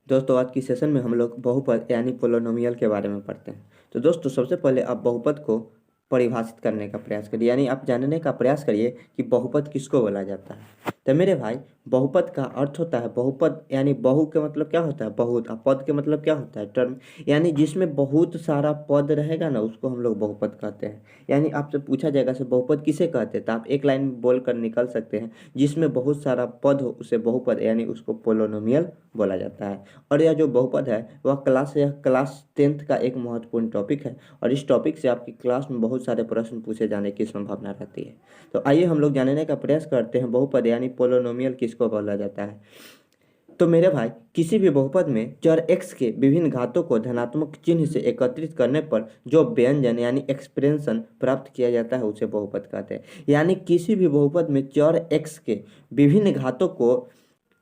दोस्तों आज की सेशन में हम लोग बहुपद यानी पोलिनोमियल के बारे में पढ़ते हैं। तो दोस्तों सबसे पहले आप बहुपद को परिभाषित करने का प्रयास करिए, यानी आप जानने का प्रयास करिए कि बहुपद किसको बोला जाता है। तो मेरे भाई, बहुपद का अर्थ होता है बहुपद, यानी बहु के मतलब क्या होता है बहुत, और पद के मतलब क्या होता है टर्म, यानी जिसमें बहुत सारा पद रहेगा ना उसको हम लोग बहुपद कहते हैं। यानी आपसे पूछा जाएगा से बहुपद किसे कहते हैं, तो आप एक लाइन में बोल कर निकल सकते हैं, जिसमें बहुत सारा पद हो उसे बहुपद यानी उसको पोलिनोमियल बोला जाता है। और यह जो बहुपद है यह क्लास 10th का एक महत्वपूर्ण टॉपिक है, और इस टॉपिक से आपकी क्लास में बहुत सारे प्रश्न पूछे जाने की संभावना रहती है। तो आइए हम लोग जानने का प्रयास करते हैं बहुपद यानी पोलिनोमियल किसको बोला जाता है। तो मेरे भाई, किसी भी बहुपद में चर x के विभिन्न घातों को धनात्मक चिन्ह से एकत्रित करने पर जो व्यंजन यानी एक्सप्रेशन प्राप्त किया जाता है उसे बहुपद कहते हैं। यानी किसी भी बहुपद में चर x के विभिन्न घातों को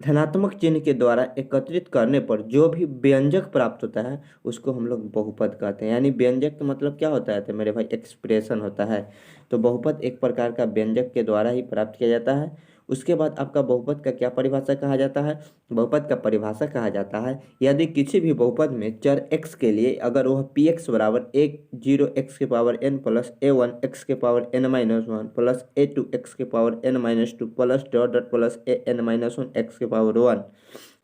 धनात्मक चिन्ह के द्वारा एकत्रित करने पर जो भी व्यंजक प्राप्त होता है उसको हम लोग बहुपद कहते हैं। यानी व्यंजक का मतलब क्या होता है तो मेरे भाई एक्सप्रेशन होता है। तो बहुपद एक प्रकार का व्यंजक के द्वारा ही प्राप्त किया जाता है। उसके बाद आपका बहुपद का क्या परिभाषा कहा जाता है। बहुपद का परिभाषा कहा जाता है यदि किसी भी बहुपद में चर x के लिए अगर वह पी एक्स बराबर एक जीरो एक्स के power n plus a one x के power n minus one plus a two x के power n minus two plus dot dot plus a n minus one x के power one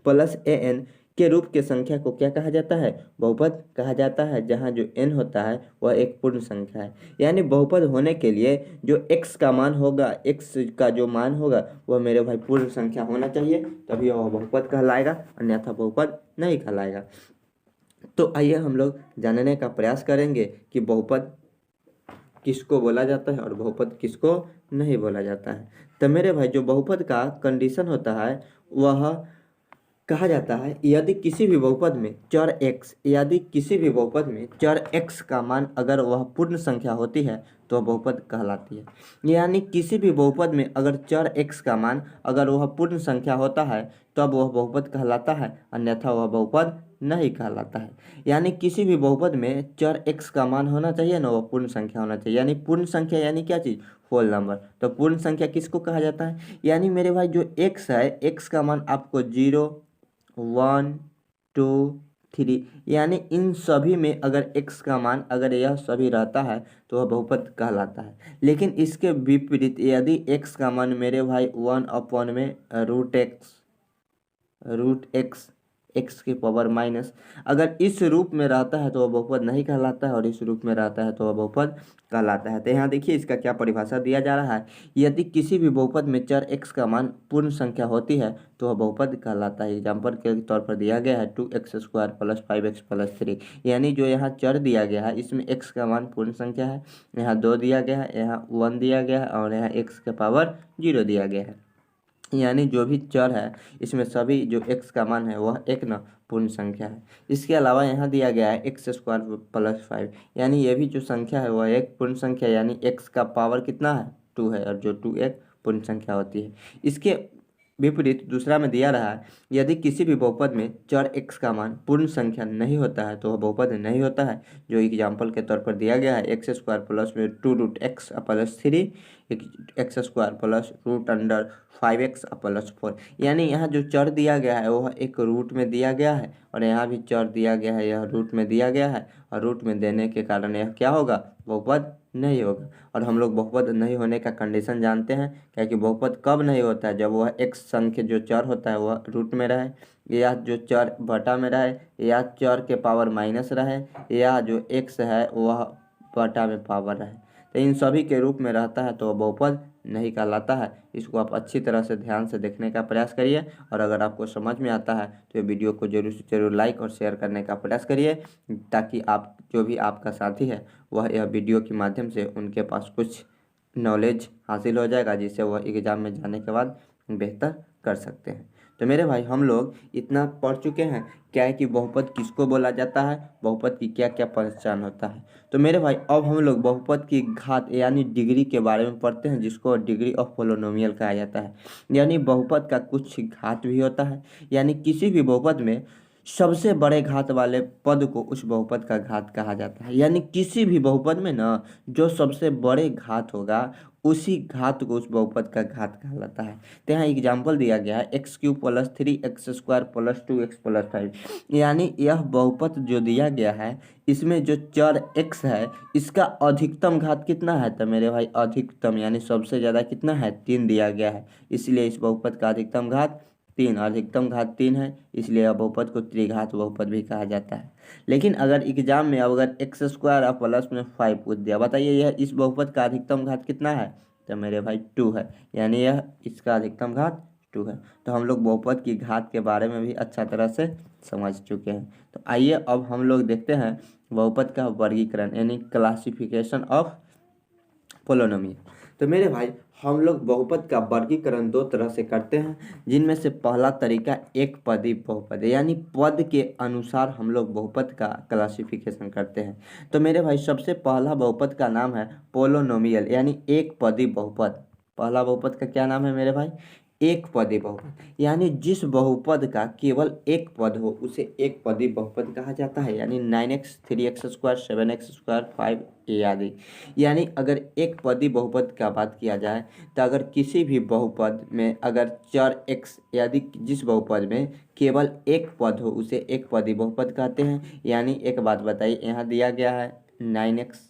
plus a n के रूप के संख्या को क्या कहा जाता है, बहुपद कहा जाता है। जहाँ जो n होता है वह एक पूर्ण संख्या है। यानी बहुपद होने के लिए जो x का मान होगा, x का जो मान होगा वह मेरे भाई पूर्ण संख्या होना चाहिए, तभी वह बहुपद कहलाएगा, अन्यथा बहुपद नहीं कहलाएगा। तो आइए हम लोग जानने का प्रयास करेंगे कि बहुपद किसको बोला जाता है और बहुपद किसको नहीं बोला जाता है। तो मेरे भाई, जो बहुपद का कंडीशन होता है वह कहा जाता है यदि किसी भी बहुपद में चर x का मान अगर वह पूर्ण संख्या होती है तो वह बहुपद कहलाती है। यानी किसी भी बहुपद में अगर चर x का मान अगर वह पूर्ण संख्या होता है तब वह बहुपद कहलाता है, अन्यथा वह बहुपद नहीं कहलाता है। यानी किसी भी बहुपद में चर x का मान होना चाहिए ना, वह पूर्ण संख्या होना चाहिए। यानी पूर्ण संख्या यानी क्या चीज़, होल नंबर। तो पूर्ण संख्या किसको कहा जाता है, यानी मेरे भाई जो x है, x का मान आपको 0 1 2 3 यानी इन सभी में अगर x का मान अगर यह सभी रहता है तो वह बहुपद कहलाता है। लेकिन इसके विपरीत यदि x का मान मेरे भाई 1 में रूट एक्स एक्स की पावर माइनस अगर इस रूप में रहता है तो वह बहुपद नहीं कहलाता है, और इस रूप में रहता है तो वह बहुपद कहलाता है। तो यहाँ देखिए इसका क्या परिभाषा दिया जा रहा है, यदि किसी भी बहुपद में चर x का मान पूर्ण संख्या होती है तो वह बहुपद कहलाता है। एग्जाम्पल के तौर पर दिया गया है 2x² प्लस 5x प्लस 3, यानी जो यहाँ चर दिया गया है इसमें x का मान पूर्ण संख्या है, यहाँ 2 दिया गया है, यहाँ 1 दिया गया है, और यहाँ x के पावर 0 दिया गया है। यानी जो भी चर है इसमें सभी जो x का मान है वह एक न पूर्ण संख्या है। इसके अलावा यहाँ दिया गया है x² प्लस 5, यानी ये भी जो संख्या है वह एक पूर्ण संख्या, यानी x का पावर कितना है 2 है, और जो 2 एक पूर्ण संख्या होती है। इसके विपरीत दूसरा में दिया रहा है यदि किसी भी बहुपद में चर x का मान पूर्ण संख्या नहीं होता है तो वह बहुपद नहीं होता है। जो एग्जाम्पल के तौर पर दिया गया है x² प्लस में 2 root x plus 3, x² plus root under 5x plus 4, यानी यहाँ जो चर दिया गया है वह एक रूट में दिया गया है, और यहाँ भी चर दिया गया है यह रूट में दिया गया है, और रूट में देने के कारण यह क्या होगा, बहुपद नहीं होगा। और हम लोग बहुपद नहीं होने का कंडीशन जानते हैं, क्योंकि बहुपद कब नहीं होता है, जब वह x संख्या जो चर होता है वह रूट में रहे, या जो चर बटा में रहे, या चर के पावर माइनस रहे, या जो x है वह बटा में पावर रहे। तो इन सभी के रूप में रहता है तो वह बहुपद नहीं कहलाता है। इसको आप अच्छी तरह से ध्यान से देखने का प्रयास करिए, और अगर आपको समझ में आता है तो ये वीडियो को जरूर से जरूर लाइक और शेयर करने का प्रयास करिए, ताकि आप जो भी आपका साथी है वह यह वीडियो के माध्यम से उनके पास कुछ नॉलेज हासिल हो जाएगा, जिससे वह एग्ज़ाम में जाने के बाद बेहतर कर सकते हैं। तो मेरे भाई, हम लोग इतना पढ़ चुके हैं क्या है कि बहुपद किसको बोला जाता है, बहुपद की क्या क्या पहचान होता है। तो मेरे भाई, अब हम लोग बहुपद की घात यानी डिग्री के बारे में पढ़ते हैं, जिसको डिग्री ऑफ पोलिनोमियल कहा जाता है। यानी बहुपद का कुछ घात भी होता है, यानी किसी भी बहुपद में सबसे बड़े घात वाले पद को उस बहुपद का घात कहा जाता है। यानी किसी भी बहुपद में ना जो सबसे बड़े घात होगा उसी घात को उस बहुपद का घात कहलाता है। तो यहाँ एग्जाम्पल दिया गया है x³ + 3x² + 2x + 5, यानी यह बहुपद जो दिया गया है इसमें जो चर x है इसका अधिकतम घात कितना है, तो मेरे भाई अधिकतम यानी सबसे ज़्यादा कितना है 3 दिया गया है, इसलिए इस बहुपद का अधिकतम घात 3, अधिकतम घात 3 है, इसलिए यह बहुपद को त्रिघात बहुपद भी कहा जाता है। लेकिन अगर एग्जाम में अगर x² और प्लस में 5 पूछ दिया, बताइए यह इस बहुपद का अधिकतम घात कितना है, तो मेरे भाई 2 है, यानी यह इसका अधिकतम घात 2 है। तो हम लोग बहुपद की घात के बारे में भी अच्छा तरह से समझ चुके हैं। तो आइए अब हम लोग देखते हैं बहुपद का वर्गीकरण यानी क्लासिफिकेशन ऑफ पोलिनोमियल। तो मेरे भाई हम लोग बहुपद का वर्गीकरण दो तरह से करते हैं, जिनमें से पहला तरीका एक पदी बहुपद है, यानी पद के अनुसार हम लोग बहुपद का क्लासिफिकेशन करते हैं। तो मेरे भाई सबसे पहला बहुपद का नाम है पोलिनोमियल यानी एक पदी बहुपद। पहला बहुपद का क्या नाम है मेरे भाई, एक पदी बहुपद, यानी जिस बहुपद का केवल एक पद हो उसे एक पदी बहुपद कहा जाता है, यानी 9x 3x² 7x² 5 आदि। यानी अगर एक पदी बहुपद का बात किया जाए तो अगर किसी भी बहुपद में अगर चर x यदि जिस बहुपद में केवल एक पद हो उसे एक पदी बहुपद कहते हैं। यानी एक बात बताइए, यहाँ दिया गया है 9x,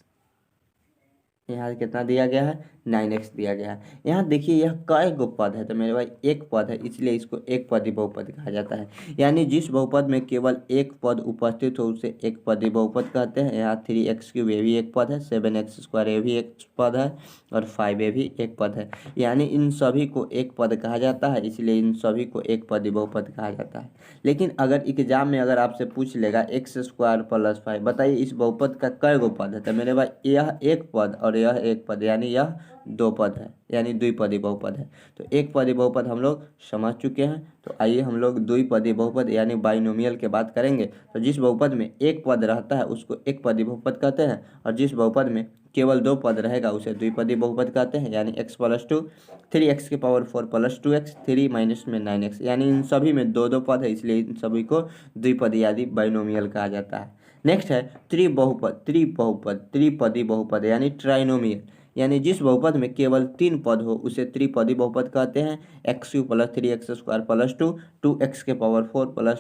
यहाँ कितना दिया गया है 9x दिया गया है। यहाँ देखिए यह कई गो पद है, तो मेरे भाई एक पद है इसलिए इसको एक पदी बहुपद कहा जाता है। यानी जिस बहुपद में केवल एक पद उपस्थित हो उसे एक पदी बहुपद कहते हैं। यहाँ 3x³ ये भी एक पद है, 7x² ये भी एक पद है और 5 ये भी एक पद है, यानी इन सभी को एक पद कहा जाता है, इसलिए इन सभी को एक पदी बहुपद कहा जाता है। लेकिन अगर एग्जाम में अगर आपसे पूछ लेगा x² + 5, बताइए इस बहुपद का कई गो पद है, तो मेरे भाई यह एक पद और यह एक पद, यानी यह दो पद है, यानी द्विपदी बहुपद है। तो एक पदी बहुपद हम लोग समझ चुके हैं। तो आइए हम लोग द्विपदी बहुपद यानी बाइनोमियल के बात करेंगे। तो जिस बहुपद में एक पद रहता है उसको एक पदी बहुपद कहते हैं, और जिस बहुपद में केवल दो पद रहेगा उसे द्विपदी बहुपद कहते हैं। यानी x + 2 3x⁴ + 2x 3 माइनस में 9x, यानी इन सभी में दो दो पद है, इसलिए इन सभी को द्विपदी यानी बाइनोमियल कहा जाता है। नेक्स्ट है त्रिपदी बहुपद यानी ट्राइनोमियल, यानी जिस बहुपद में केवल तीन पद हो उसे त्रिपदी बहुपद कहते हैं। x³ + 3x² + 2 2x⁴ +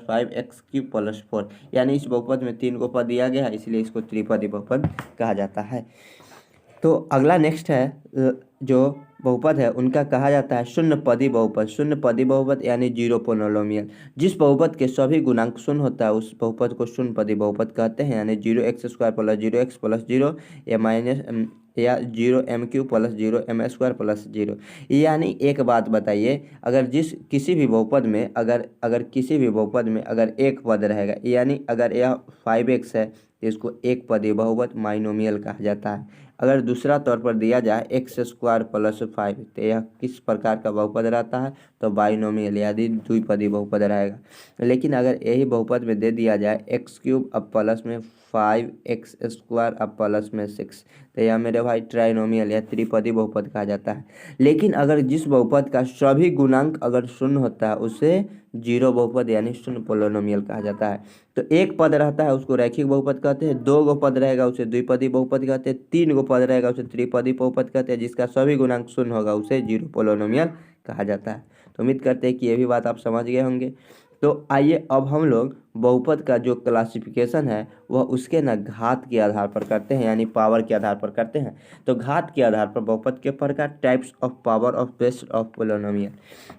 5x³ + 4, यानी इस बहुपद में तीन को पद दिया गया है, इसलिए इसको त्रिपदी बहुपद कहा जाता है। तो अगला नेक्स्ट है जो बहुपद है उनका कहा जाता है शून्य पदी बहुपद। शून्य पदी बहुपद यानी जीरो पोलिनोमियल, जिस बहुपद के सभी गुणांक शून्य होता है उस बहुपद को शून्य पदी बहुपद कहते हैं। यानी 0x² + 0x + 0 या 0m³ + 0m² + 0। यानी एक बात बताइए, अगर किसी भी बहुपद में अगर किसी भी बहुपद में अगर एक पद रहेगा, यानी अगर यह 5x है तो इसको एक पदी बहुपद बाइनोमियल कहा जाता है। अगर दूसरा तौर पर दिया जाए x² + 5, तो यह किस प्रकार का बहुपद रहता है, तो बाइनोमियल यानी द्विपदी बहुपद रहेगा। लेकिन अगर यही बहुपद में दे दिया जाए x³ अब प्लस में 5x² अब प्लस में 6, तो यह मेरे भाई ट्राइनोमियल या त्रिपदी बहुपद कहा जाता है। लेकिन अगर जिस बहुपद का सभी गुणांक अगर शून्य होता है उसे जीरो बहुपद यानी शून्य पोलिनोमियल कहा जाता है। तो एक पद रहता है उसको रैखिक बहुपद कहते हैं, दो गो पद रहेगा उसे द्विपदी बहुपद कहते हैं, तीन गो पद रहेगा उसे त्रिपदी बहुपद कहते हैं, जिसका सभी गुणांक शून्य होगा उसे जीरो पोलिनोमियल कहा जाता है। तो उम्मीद करते हैं कि ये भी बात आप समझ गए होंगे। तो आइए अब हम लोग बहुपद का जो क्लासिफिकेशन है वह उसके न घात के आधार पर करते हैं, यानी पावर के आधार पर करते हैं। तो घात के आधार पर बहुपद के प्रकार types of power of base of polynomial,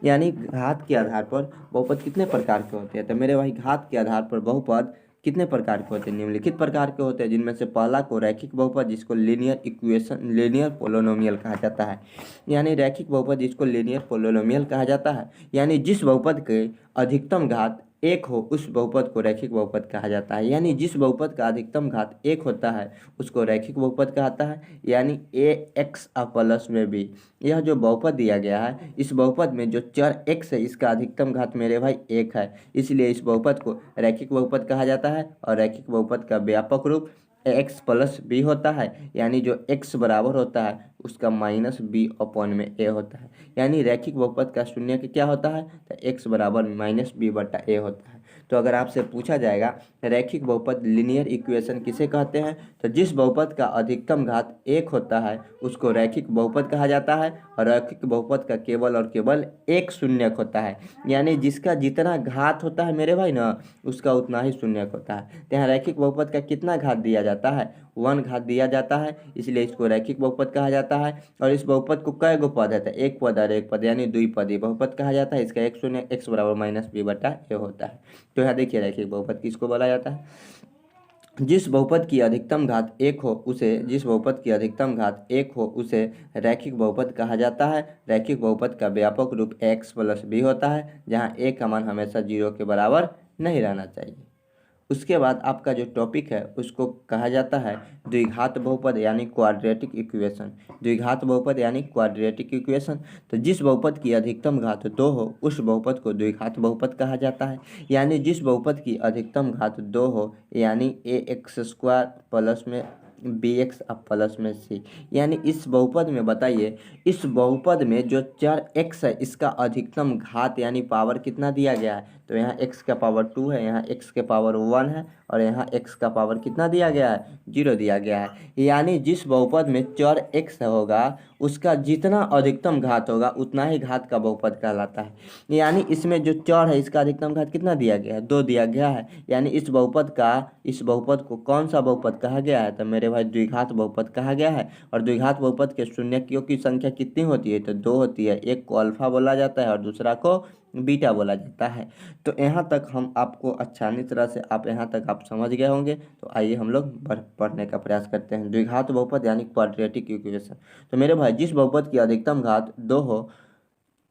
यानी घात के आधार पर बहुपद कितने प्रकार के होते हैं। तो मेरे भाई घात के आधार पर बहुपद कितने प्रकार के होते हैं, निम्नलिखित प्रकार के होते हैं, जिनमें से पहला को रैखिक बहुपद जिसको लीनियर पोलिनोमियल कहा जाता है। यानी रैखिक बहुपद जिसको लीनियर पोलिनोमियल कहा जाता है, यानी जिस बहुपद के अधिकतम घात एक हो उस बहुपद को रैखिक बहुपद कहा जाता है। यानी जिस बहुपद का अधिकतम घात एक होता है उसको रैखिक बहुपद कहता है। यानी ax प्लस में b, यह जो बहुपद दिया गया है इस बहुपद में जो चर x है इसका अधिकतम घात मेरे भाई एक है, इसलिए इस बहुपद को रैखिक बहुपद कहा जाता है। और रैखिक बहुपद का व्यापक रूप x + b होता है, यानी जो x बराबर होता है उसका -b/a होता है। यानी रैखिक बहुपद का शून्य क्या होता है, तो x बराबर -b/a होता है। तो अगर आपसे पूछा जाएगा रैखिक बहुपद लीनियर इक्वेशन किसे कहते हैं, तो जिस बहुपद का अधिकतम घात 1 होता है उसको रैखिक बहुपद कहा जाता है, और रैखिक बहुपद का केवल और केवल एक शून्यक होता है, यानी जिसका जितना घात होता है मेरे भाई ना उसका उतना ही शून्यक होता है। तो यहाँ रैखिक बहुपद का कितना घात दिया जाता है, 1 घात दिया जाता है, इसलिए इसको रैखिक बहुपद कहा जाता है। और इस बहुपद को कई गो पद है, एक पद और एक पद यानी द्विपदी बहुपद कहा जाता है। इसका एक शून्य x बराबर -b/a होता है। तो यहाँ देखिए रैखिक बहुपद किसको बोला जाता है, जिस बहुपद की अधिकतम घात 1 हो उसे रैखिक बहुपद कहा जाता है। रैखिक बहुपद का व्यापक रूप x + b होता है, जहाँ a का मान हमेशा 0 के बराबर नहीं रहना चाहिए। उसके बाद आपका जो टॉपिक है उसको कहा जाता है द्विघात बहुपद यानी क्वाड्रेटिक इक्वेशन। द्विघात बहुपद यानी क्वाड्रेटिक इक्वेशन, तो जिस बहुपद की अधिकतम घात 2 हो उस बहुपद को द्विघात बहुपद कहा जाता है। यानी जिस बहुपद की अधिकतम घात 2 हो, यानी ax² प्लस में bx अब प्लस में c, यानी इस बहुपद में बताइए, इस बहुपद में जो चर x है इसका अधिकतम घात यानी पावर कितना दिया गया है, तो यहाँ x का पावर 2 है, यहाँ x के पावर 1 है, और यहाँ x का पावर कितना दिया गया है, 0 दिया गया है। यानी जिस बहुपद में चर x होगा उसका जितना अधिकतम घात होगा उतना ही घात का बहुपद कहलाता है। यानी इसमें जो चर है इसका अधिकतम घात कितना दिया गया है, 2 दिया गया है। यानी इस बहुपद को कौन सा बहुपद कहा गया है, तो मेरे भाई द्विघात बहुपद कहा गया है। और द्विघात बहुपद के शून्यकों की संख्या कितनी होती है, तो 2 होती है। एक को अल्फा बोला जाता है और दूसरा को बीटा बोला जाता है। तो यहाँ तक हम आपको अच्छी तरह से आप यहाँ तक आप समझ गए होंगे। तो आइए हम लोग पढ़ने का प्रयास करते हैं। द्विघात बहुपद यानी क्वाड्रेटिक इक्वेशन, तो मेरे भाई जिस बहुपद की अधिकतम घात 2 हो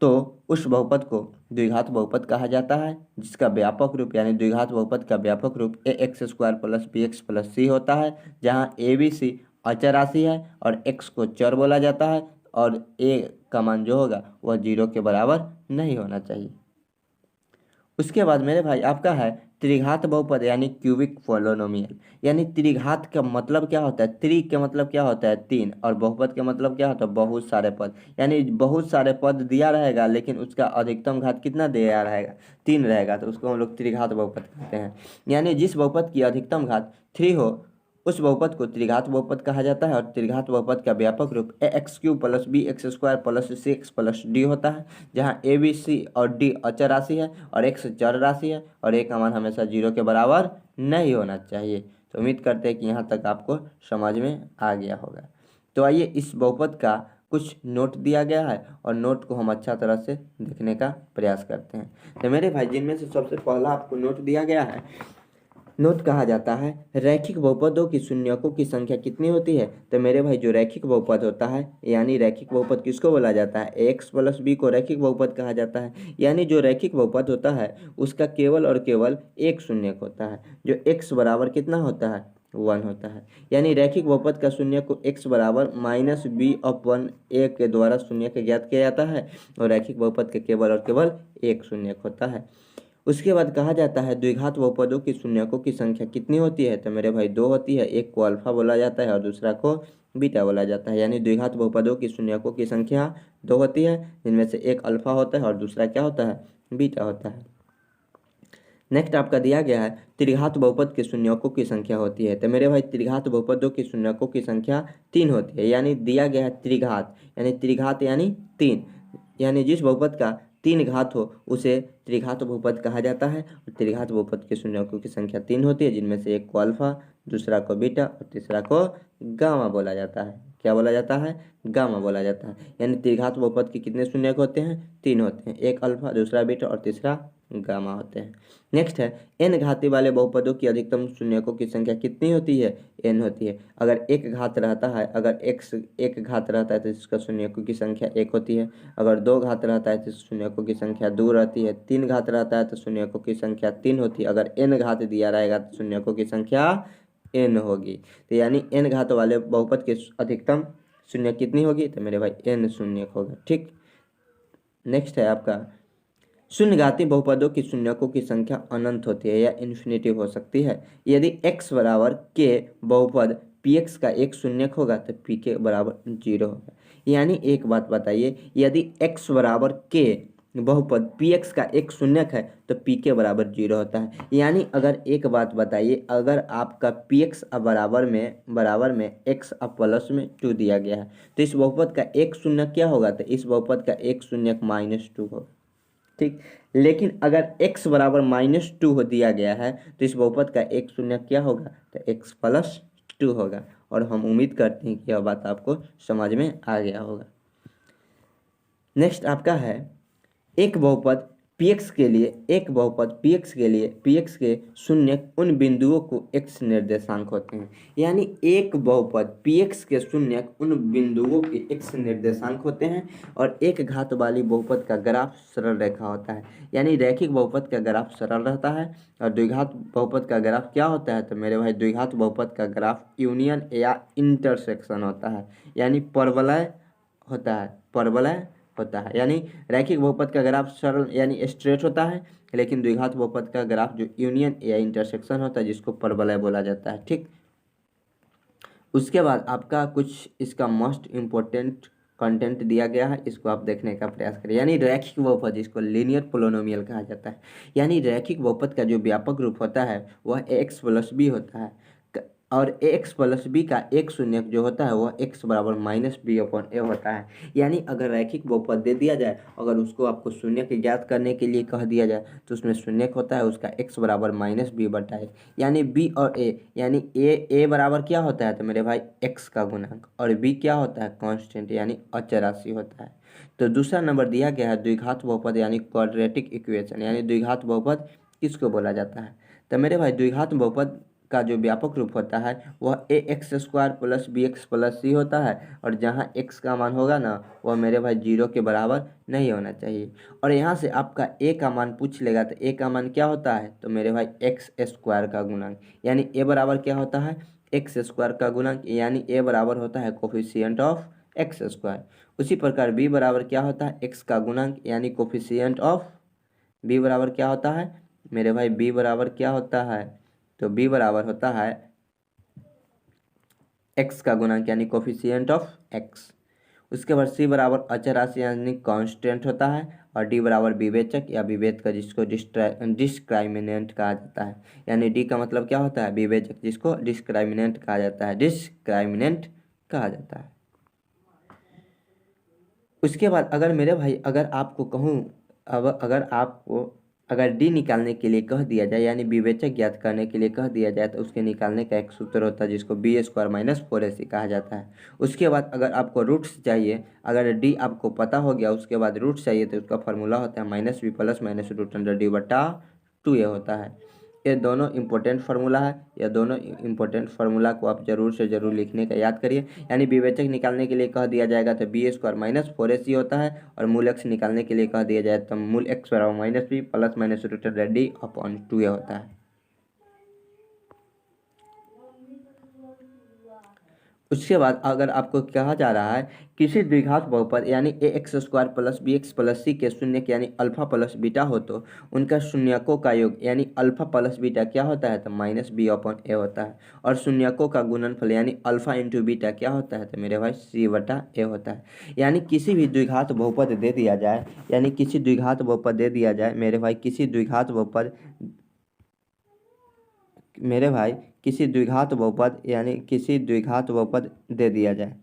तो उस बहुपद को द्विघात बहुपद कहा जाता है, जिसका व्यापक रूप यानी द्विघात बहुपद का व्यापक रूप ax² + bx + c होता है, जहाँ a b c अचर राशि है और x को चर बोला जाता है, और a का मान जो होगा वह 0 के बराबर नहीं होना चाहिए। उसके बाद मेरे भाई आपका है त्रिघात बहुपद यानी क्यूबिक पोलिनोमियल। यानी त्रिघात का मतलब क्या होता है, त्रि का मतलब क्या होता है 3, और बहुपद का मतलब क्या होता है बहुत सारे पद। यानी बहुत सारे पद दिया रहेगा लेकिन उसका अधिकतम घात कितना दिया रहेगा, 3 रहेगा, तो उसको हम लोग त्रिघात बहुपद कहते हैं। यानी जिस बहुपद की अधिकतम घात 3 हो उस बहुपद को त्रिघात बहुपद कहा जाता है। और त्रिघात बहुपद का व्यापक रूप ax³ + bx² + cx + d होता है, जहाँ a b c और d अचर राशि है और x चर राशि है, और a का मान हमेशा 0 के बराबर नहीं होना चाहिए। तो उम्मीद करते हैं कि यहाँ तक आपको समझ में आ गया होगा। तो आइए इस बहुपद का कुछ नोट दिया गया है और नोट को हम अच्छा तरह से देखने का प्रयास करते हैं। तो मेरे भाई जिनमें से सबसे पहला आपको नोट दिया गया है, नोट कहा जाता है रैखिक बहुपदों की शून्यकों की संख्या कितनी होती है। तो मेरे भाई जो रैखिक बहुपद होता है, यानी रैखिक बहुपद किसको बोला जाता है, x + b को रैखिक बहुपद कहा जाता है। यानी जो रैखिक बहुपद होता है उसका केवल और केवल एक शून्यक होता है, जो x बराबर कितना होता है, 1 होता है। यानी रैखिक बहुपद का शून्य को x बराबर -b/a के द्वारा शून्यक ज्ञात किया जाता है, और रैखिक बहुपद के केवल और केवल एक शून्यक होता है। उसके बाद कहा जाता है द्विघात बहुपदों की शून्यकों की संख्या कितनी होती है। तो मेरे भाई 2 होती है, एक को अल्फा बोला जाता है और दूसरा को बीटा बोला जाता है। यानी द्विघात बहुपदों की शून्यकों की संख्या 2 होती है, जिनमें से एक अल्फा होता है और दूसरा क्या होता है, बीटा होता है। नेक्स्ट आपका दिया गया है त्रिघात बहुपद के शून्यकों की संख्या होती है। तो मेरे भाई त्रिघात बहुपदों की शून्यकों की संख्या 3 होती है। यानी दिया गया है त्रिघात यानी 3, यानी जिस बहुपद का 3 घात हो उसे त्रिघात बहुपद कहा जाता है। और त्रिघात बहुपद के शून्यकों की संख्या 3 होती है, जिनमें से एक को अल्फा, दूसरा को बीटा और तीसरा को गामा बोला जाता है। क्या बोला जाता है, गामा बोला जाता है। यानी त्रिघात बहुपद के कितने शून्यक होते हैं, 3 होते हैं, एक अल्फा, दूसरा बीटा और तीसरा गामा होते हैं। नेक्स्ट है n घाती वाले बहुपदों की अधिकतम शून्यकों की संख्या कितनी होती है, n होती है। अगर एक घात रहता है, अगर x एक घात रहता है तो इसका शून्यकों की संख्या 1 होती है। अगर 2 घात रहता है तो शून्यकों की संख्या 2 रहती है। 3 घात रहता है तो शून्यकों की संख्या 3 होती है। अगर n घात दिया रहेगा तो शून्यकों की संख्या n होगी। तो यानी n घात वाले बहुपद के अधिकतम शून्य कितनी होगी, तो मेरे भाई n शून्यक होगा। ठीक, नेक्स्ट है आपका शून्यघाती बहुपदों की शून्यकों की संख्या अनंत होती है या इन्फिनिटी हो सकती है। यदि x बराबर k बहुपद px का एक शून्यक होगा तो pk बराबर 0 होगा। यानी एक बात बताइए, यदि x बराबर k बहुपद पी एक्स का एक शून्यक है तो पी के बराबर 0 होता है। यानी अगर एक बात बताइए, अगर आपका पी एक्स बराबर में एक्स अब प्लस में 2 दिया गया है तो इस बहुपद का एक शून्यक क्या होगा, तो इस बहुपद का एक शून्यक -2 होगा। ठीक, लेकिन अगर x बराबर -2 हो दिया गया है तो इस बहुपद का एक शून्यक क्या होगा, तो x+2 होगा। और हम उम्मीद करते हैं कि यह बात आपको समझ में आ गया होगा। नेक्स्ट आपका है एक बहुपद px के लिए px के शून्यक उन बिंदुओं को x निर्देशांक होते हैं। यानी एक बहुपद px के शून्यक उन बिंदुओं के x निर्देशांक होते हैं और एक घात वाली बहुपद का ग्राफ सरल रेखा होता है। यानी रैखिक बहुपद का ग्राफ सरल रहता है और द्विघात बहुपद का ग्राफ क्या होता है, तो मेरे भाई द्विघात बहुपद का ग्राफ यूनियन या इंटरसेक्शन होता है। यानी परवलय होता है। यानी रैखिक बहुपद का ग्राफ सरल यानी स्ट्रेट होता है, लेकिन द्विघात बहुपद का ग्राफ जो यूनियन या इंटरसेक्शन होता है जिसको परवलय बोला जाता है। ठीक, उसके बाद आपका कुछ इसका मोस्ट इम्पोर्टेंट कंटेंट दिया गया है, इसको आप देखने का प्रयास करें। यानी रैखिक बहुपद जिसको लीनियर पोलिनोमियल कहा जाता है। यानी रैखिक बहुपद का जो व्यापक रूप होता है वह x+b होता है और x+b का एक शून्यक जो होता है वह x बराबर -b/a होता है। यानी अगर रैखिक बहुपद दे दिया जाए, अगर उसको आपको शून्यक ज्ञात करने के लिए कह दिया जाए तो उसमें शून्यक होता है उसका x बराबर -b/a। यानी b और a, यानी a बराबर क्या होता है, तो मेरे भाई x का गुणांक, और b क्या होता है, कांस्टेंट यानी अचराशी होता है। तो दूसरा नंबर दिया गया है द्विघात बहुपद यानी क्वाड्रेटिक इक्वेशन। यानी द्विघात बहुपद किसको बोला जाता है, तो मेरे भाई द्विघात बहुपद का जो व्यापक रूप होता है वह ax² + bx+c होता है और जहाँ x का मान होगा ना वह मेरे भाई 0 के बराबर नहीं होना चाहिए। और यहाँ से आपका a का मान पूछ लेगा तो a का मान क्या होता है, तो मेरे भाई x² का गुणांक। यानी a बराबर क्या होता है, x² का गुणांक। यानी a बराबर होता है कोफिशिएंट ऑफ x²। उसी प्रकार b बराबर क्या होता है, x का गुणांक यानी कोफिशिएंट ऑफ b बराबर क्या होता है मेरे भाई, b बराबर क्या होता है, तो b बराबर होता है x का गुणांक यानी कोफिशिएंट ऑफ x। उसके बाद c बराबर अचर राशि यानी कांस्टेंट होता है और d बराबर विवेचक या विभेद का जिसको डिस्क्राइमिनेंट कहा जाता है। यानी d का मतलब क्या होता है, विवेचक, जिसको डिस्क्राइमिनेंट कहा जाता है। उसके बाद अगर मेरे भाई अगर आपको कहूँ अगर डी निकालने के लिए कह दिया जाए यानी विवेचक ज्ञात करने के लिए कह दिया जाए तो उसके निकालने का एक सूत्र होता है जिसको b² - 4ac कहा जाता है। उसके बाद अगर आपको रूट्स चाहिए, अगर डी आपको पता हो गया उसके बाद रूट्स चाहिए तो उसका फार्मूला होता है -b + -√d/2a होता है। ये दोनों इम्पोर्टेंट फार्मूला है, यह दोनों इम्पोर्टेंट फार्मूला को आप जरूर से जरूर लिखने का याद करिए। यानी विवेचक निकालने के लिए कह दिया जाएगा तो b² - 4ac होता है और मूल x निकालने के लिए कह दिया जाए तो मूल x बराबर -b + -√d/2a होता है। उसके बाद अगर आपको कहा जा रहा है किसी द्विघात बहुपद यानी ax² + bx+c के शून्यक यानी अल्फा प्लस बीटा हो तो उनका शून्यकों का योग यानी अल्फा प्लस बीटा क्या होता है, तो -b/a होता है। और शून्यकों का गुणनफल यानी अल्फा × बीटा क्या होता है, तो मेरे भाई c/a होता है। यानी किसी भी द्विघात बहुपद दे दिया जाए मेरे भाई किसी द्विघात बहुपद दे दिया जाए,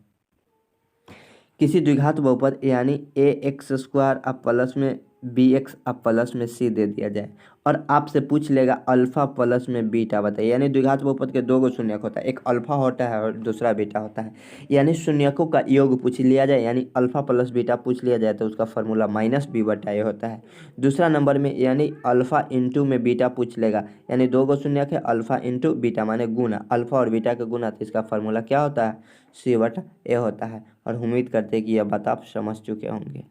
किसी द्विघात बहुपद यानी ax² अब प्लस में bx अब प्लस में c दे दिया जाए और आपसे पूछ लेगा अल्फा प्लस में बीटा बताइए। यानी द्विघात बहुपद के दो शून्यक होता है, एक अल्फा होता है और दूसरा बीटा होता है। यानी शून्यकों का योग पूछ लिया जाए यानी अल्फा प्लस बीटा पूछ लिया जाए तो उसका फार्मूला -b/a होता है। दूसरा नंबर में यानी अल्फा इंटू में बीटा पूछ लेगा, यानी दो शून्यक है, अल्फा इंटू बीटा माने गुना, अल्फा और बीटा का गुना, तो इसका फार्मूला क्या होता है, c/a होता है। और उम्मीद करते हैं कि यह बात आप समझ चुके होंगे।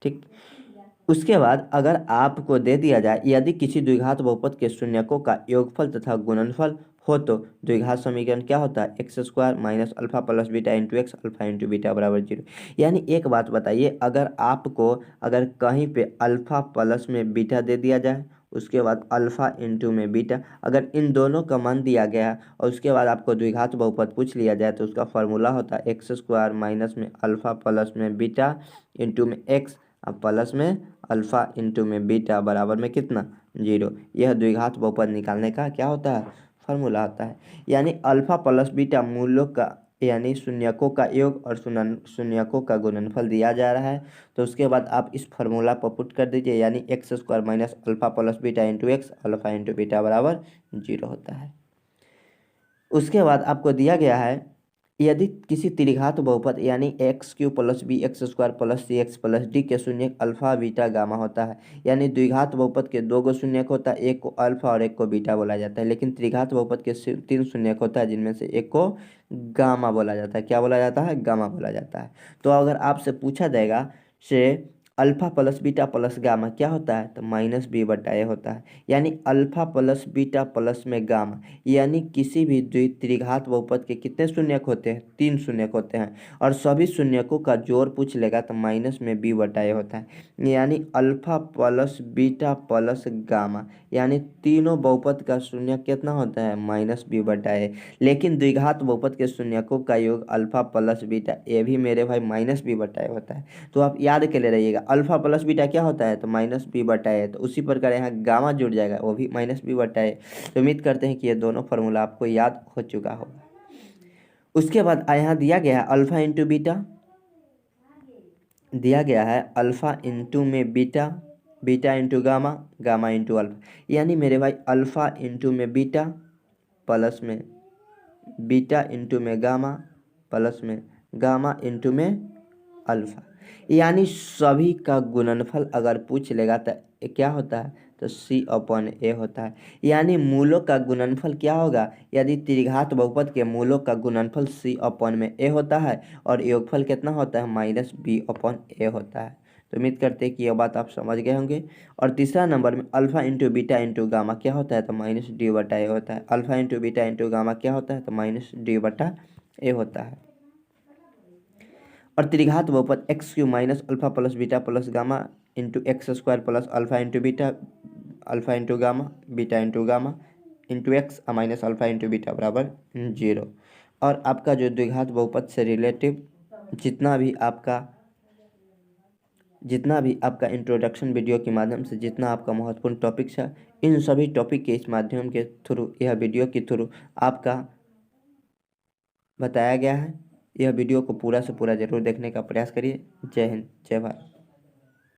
ठीक, उसके बाद अगर आपको दे दिया जाए यदि किसी द्विघात बहुपद के शून्यकों का योगफल तथा गुणनफल हो तो द्विघात समीकरण क्या होता है, x² - alpha plus beta × x alpha × beta बराबर 0। यानी एक बात बताइए, अगर कहीं पे अल्फा प्लस में बीटा दे दिया जाए उसके बाद अल्फा इंटू में बीटा, अगर इन दोनों का मान दिया गया और उसके बाद आपको द्विघात बहुपद पूछ लिया जाए तो उसका फार्मूला होता है x² - में अल्फा प्लस में बीटा इंटू में x अब प्लस में अल्फा इंटू में बीटा बराबर में कितना 0। यह द्विघात बहुपद निकालने का क्या होता है फॉर्मूला होता है। यानी अल्फा प्लस बीटा मूल्यों का यानी शून्यकों का योग और शून्यकों का गुणनफल दिया जा रहा है। तो उसके बाद आप इस फार्मूला पर पुट कर दीजिए, यानी x square minus alpha plus beta into x alpha into beta बराबर 0 होता है। उसके बाद आपको दिया गया है यदि किसी त्रिघात बहुपद यानी x cube plus b x square plus c x plus d के शून्यक अल्फा बीटा गामा होता है। यानी द्विघात बहुपद के दो गो शून्यक होता है, एक को अल्फा और एक को बीटा बोला जाता है। लेकिन त्रिघात बहुपद के तीन शून्यक होता है, जिनमें से एक को गामा बोला जाता है। क्या बोला जाता है गामा बोला जाता है। तो अगर आपसे पूछा जाएगा से alpha plus beta plus gamma क्या होता है तो माइनस बी बटा ए होता है। यानी अल्फा प्लस बीटा प्लस में गामा, यानी किसी भी त्रिघात बहुपद के कितने शून्यक होते हैं 3 शून्यक होते हैं, और सभी शून्यकों का जोड़ पूछ लेगा तो माइनस में बी बटा ए होता है। यानी alpha plus beta plus gamma, यानी तीनों बहुपद का शून्यक कितना होता है माइनस बी बटा ए। लेकिन द्विघात बहुपद के शून्यकों का योग अल्फा प्लस बीटा ए भी मेरे भाई माइनस बी बटा ए होता है। तो आप याद के ले रहिएगा अल्फा प्लस बीटा क्या होता है तो माइनस बी बटा ए। तो उसी प्रकार यहाँ गामा जुड़ जाएगा, वो भी माइनस बी बटा ए। तो उम्मीद करते हैं कि ये दोनों फार्मूला आपको याद हो चुका होगा। उसके बाद यहाँ दिया गया है अल्फा इंटू बीटा, दिया गया है अल्फा इंटू में beta, beta into gamma, gamma into alpha. यानी मेरे भाई अल्फा इंटू में बीटा प्लस में बीटा इंटू में गामा प्लस में गामा इंटू में अल्फा, यानी सभी का गुणनफल अगर पूछ लेगा तो क्या होता है तो सी अपॉन ए होता है। यानी मूलों का गुणनफल क्या होगा, यदि त्रिघात बहुपद के मूलों का गुणनफल सी अपॉन में ए होता है और योगफल कितना होता है माइनस बी अपॉन ए होता है। तो उम्मीद करते हैं कि यह बात आप समझ गए होंगे। और तीसरा नंबर में alpha into beta into gamma क्या होता है तो माइनस डी बटा ए होता है। Alpha into beta into gamma क्या होता है तो माइनस डी बटा ए होता है। और त्रिघात बहुपद x Q minus alpha plus beta plus gamma into x square plus alpha into beta alpha into gamma beta into gamma into x minus alpha into beta बराबर 0। और आपका जो द्विघात बहुपद से रिलेटिव जितना भी आपका इंट्रोडक्शन वीडियो के माध्यम से जितना आपका महत्वपूर्ण टॉपिक्स है, इन सभी टॉपिक के इस माध्यम के थ्रू, यह वीडियो के थ्रू आपका बताया गया है। यह वीडियो को पूरा से पूरा जरूर देखने का प्रयास करिए। जय हिंद, जय भारत।